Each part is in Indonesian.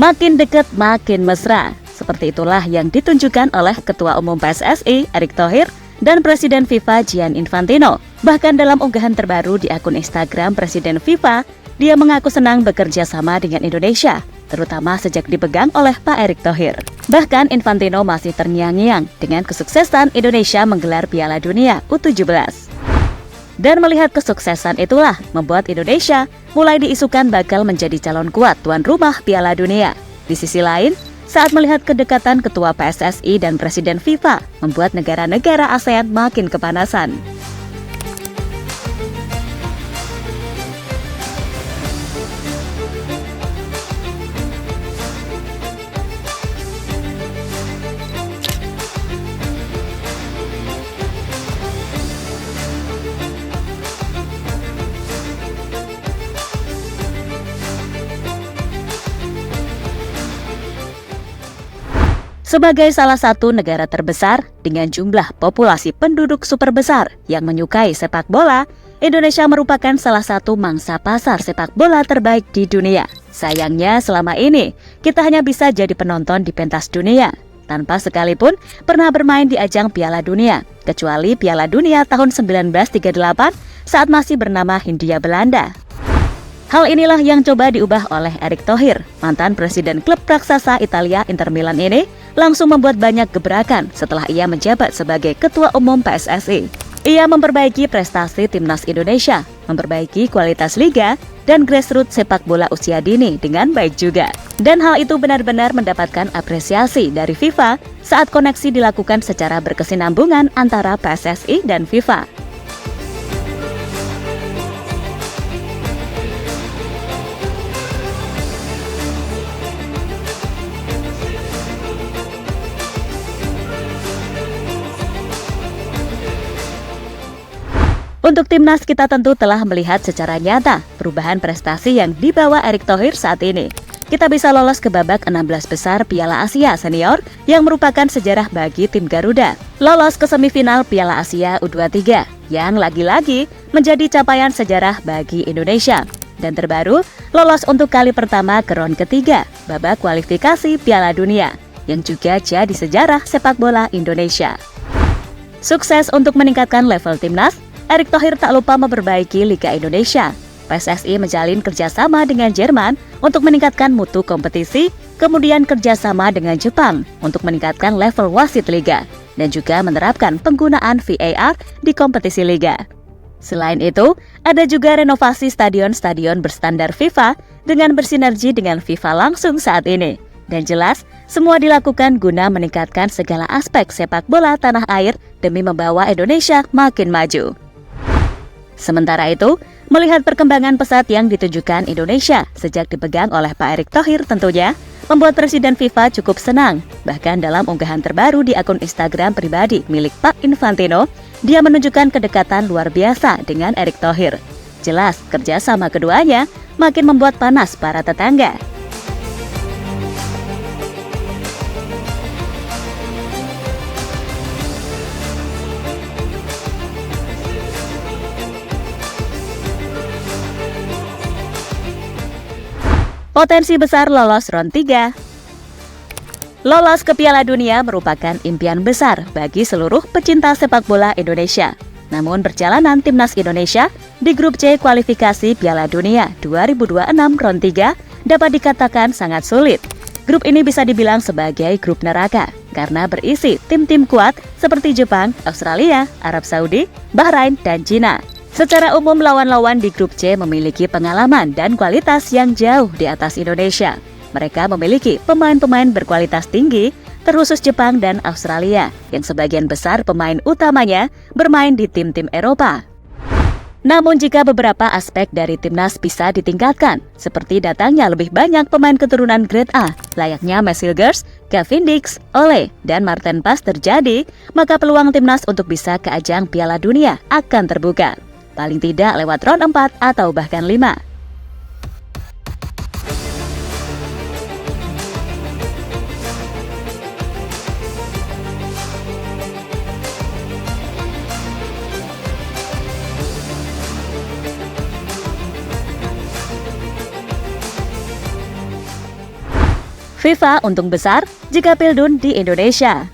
Makin dekat makin mesra. Seperti itulah yang ditunjukkan oleh Ketua Umum PSSI Erick Thohir dan Presiden FIFA Gianni Infantino. Bahkan dalam unggahan terbaru di akun Instagram Presiden FIFA, dia mengaku senang bekerja sama dengan Indonesia, terutama sejak dipegang oleh Pak Erick Thohir. Bahkan Infantino masih terngiang-ngiang dengan kesuksesan Indonesia menggelar Piala Dunia U17. Dan melihat kesuksesan itulah membuat Indonesia mulai diisukan bakal menjadi calon kuat tuan rumah Piala Dunia. Di sisi lain, saat melihat kedekatan Ketua PSSI dan Presiden FIFA membuat negara-negara ASEAN makin kepanasan. Sebagai salah satu negara terbesar dengan jumlah populasi penduduk super besar yang menyukai sepak bola, Indonesia merupakan salah satu mangsa pasar sepak bola terbaik di dunia. Sayangnya selama ini kita hanya bisa jadi penonton di pentas dunia, tanpa sekalipun pernah bermain di ajang Piala Dunia, kecuali Piala Dunia tahun 1938 saat masih bernama Hindia Belanda. Hal inilah yang coba diubah oleh Erick Thohir, mantan presiden klub raksasa Italia Inter Milan ini, langsung membuat banyak gebrakan setelah ia menjabat sebagai Ketua Umum PSSI. Ia memperbaiki prestasi timnas Indonesia, memperbaiki kualitas liga, dan grassroots sepak bola usia dini dengan baik juga. Dan hal itu benar-benar mendapatkan apresiasi dari FIFA saat koneksi dilakukan secara berkesinambungan antara PSSI dan FIFA. Untuk timnas, kita tentu telah melihat secara nyata perubahan prestasi yang dibawa Erick Thohir saat ini. Kita bisa lolos ke babak 16 besar Piala Asia Senior yang merupakan sejarah bagi tim Garuda. Lolos ke semifinal Piala Asia U23 yang lagi-lagi menjadi capaian sejarah bagi Indonesia. Dan terbaru, lolos untuk kali pertama ke round ketiga babak kualifikasi Piala Dunia yang juga jadi sejarah sepak bola Indonesia. Sukses untuk meningkatkan level timnas, Erick Thohir tak lupa memperbaiki Liga Indonesia. PSSI menjalin kerjasama dengan Jerman untuk meningkatkan mutu kompetisi, kemudian kerjasama dengan Jepang untuk meningkatkan level wasit Liga, dan juga menerapkan penggunaan VAR di kompetisi Liga. Selain itu, ada juga renovasi stadion-stadion berstandar FIFA dengan bersinergi dengan FIFA langsung saat ini. Dan jelas, semua dilakukan guna meningkatkan segala aspek sepak bola tanah air demi membawa Indonesia makin maju. Sementara itu, melihat perkembangan pesat yang ditunjukkan Indonesia sejak dipegang oleh Pak Erick Thohir tentunya membuat Presiden FIFA cukup senang. Bahkan dalam unggahan terbaru di akun Instagram pribadi milik Pak Infantino, dia menunjukkan kedekatan luar biasa dengan Erick Thohir. Jelas, kerjasama keduanya makin membuat panas para tetangga. Potensi besar lolos round 3. Lolos ke Piala Dunia merupakan impian besar bagi seluruh pecinta sepak bola Indonesia. Namun perjalanan timnas Indonesia di grup C kualifikasi Piala Dunia 2026 round 3 dapat dikatakan sangat sulit. Grup ini bisa dibilang sebagai grup neraka karena berisi tim-tim kuat seperti Jepang, Australia, Arab Saudi, Bahrain, dan Cina. Secara umum, lawan-lawan di grup C memiliki pengalaman dan kualitas yang jauh di atas Indonesia. Mereka memiliki pemain-pemain berkualitas tinggi, terkhusus Jepang dan Australia, yang sebagian besar pemain utamanya bermain di tim-tim Eropa. Namun jika beberapa aspek dari timnas bisa ditingkatkan, seperti datangnya lebih banyak pemain keturunan grade A, layaknya Messilgers, Cavendish, Ole, dan Marten Pas terjadi, maka peluang timnas untuk bisa ke ajang Piala Dunia akan terbuka. Paling tidak lewat round 4 atau bahkan 5. FIFA untung besar jika Pildun di Indonesia.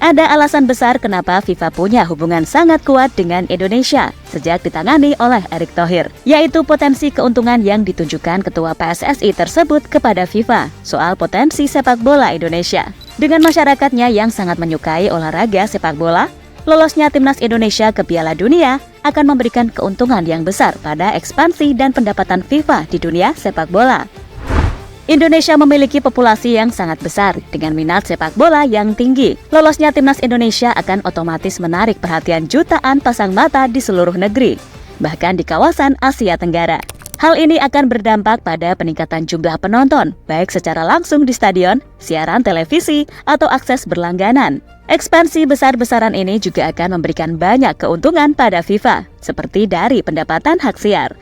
Ada alasan besar kenapa FIFA punya hubungan sangat kuat dengan Indonesia sejak ditangani oleh Erick Thohir, yaitu potensi keuntungan yang ditunjukkan Ketua PSSI tersebut kepada FIFA soal potensi sepak bola Indonesia. Dengan masyarakatnya yang sangat menyukai olahraga sepak bola, lolosnya timnas Indonesia ke Piala Dunia akan memberikan keuntungan yang besar pada ekspansi dan pendapatan FIFA di dunia sepak bola. Indonesia memiliki populasi yang sangat besar dengan minat sepak bola yang tinggi. Lolosnya timnas Indonesia akan otomatis menarik perhatian jutaan pasang mata di seluruh negeri, bahkan di kawasan Asia Tenggara. Hal ini akan berdampak pada peningkatan jumlah penonton, baik secara langsung di stadion, siaran televisi, atau akses berlangganan. Ekspansi besar-besaran ini juga akan memberikan banyak keuntungan pada FIFA, seperti dari pendapatan hak siar.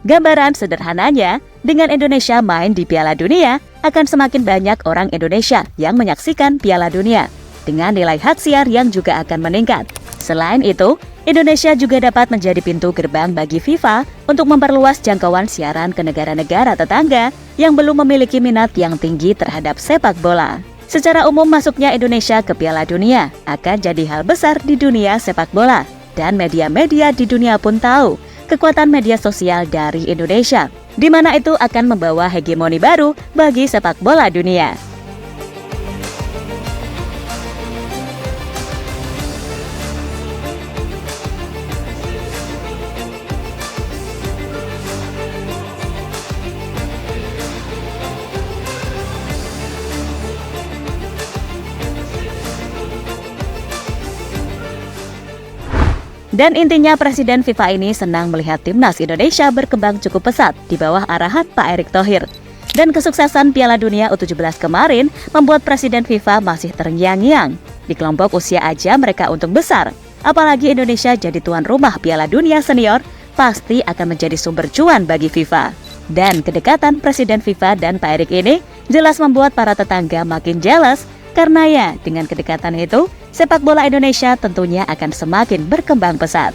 Gambaran sederhananya, dengan Indonesia main di Piala Dunia, akan semakin banyak orang Indonesia yang menyaksikan Piala Dunia, dengan nilai hak siar yang juga akan meningkat. Selain itu, Indonesia juga dapat menjadi pintu gerbang bagi FIFA untuk memperluas jangkauan siaran ke negara-negara tetangga yang belum memiliki minat yang tinggi terhadap sepak bola. Secara umum, masuknya Indonesia ke Piala Dunia akan jadi hal besar di dunia sepak bola, dan media-media di dunia pun tahu kekuatan media sosial dari Indonesia, di mana itu akan membawa hegemoni baru bagi sepak bola dunia. Dan intinya Presiden FIFA ini senang melihat timnas Indonesia berkembang cukup pesat di bawah arahan Pak Erick Thohir. Dan kesuksesan Piala Dunia U17 kemarin membuat Presiden FIFA masih terngiang-ngiang. Di kelompok usia aja mereka untung besar. Apalagi Indonesia jadi tuan rumah Piala Dunia Senior, pasti akan menjadi sumber cuan bagi FIFA. Dan kedekatan Presiden FIFA dan Pak Erick ini jelas membuat para tetangga makin jealous. Karena ya, dengan kedekatan itu, sepak bola Indonesia tentunya akan semakin berkembang pesat.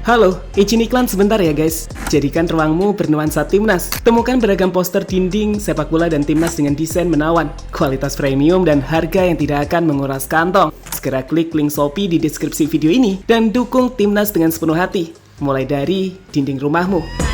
Halo, izin iklan sebentar ya guys. Jadikan ruangmu bernuansa timnas. Temukan beragam poster dinding, sepak bola dan timnas dengan desain menawan, kualitas premium dan harga yang tidak akan menguras kantong. Segera klik link Shopee di deskripsi video ini dan dukung timnas dengan sepenuh hati. Mulai dari dinding rumahmu.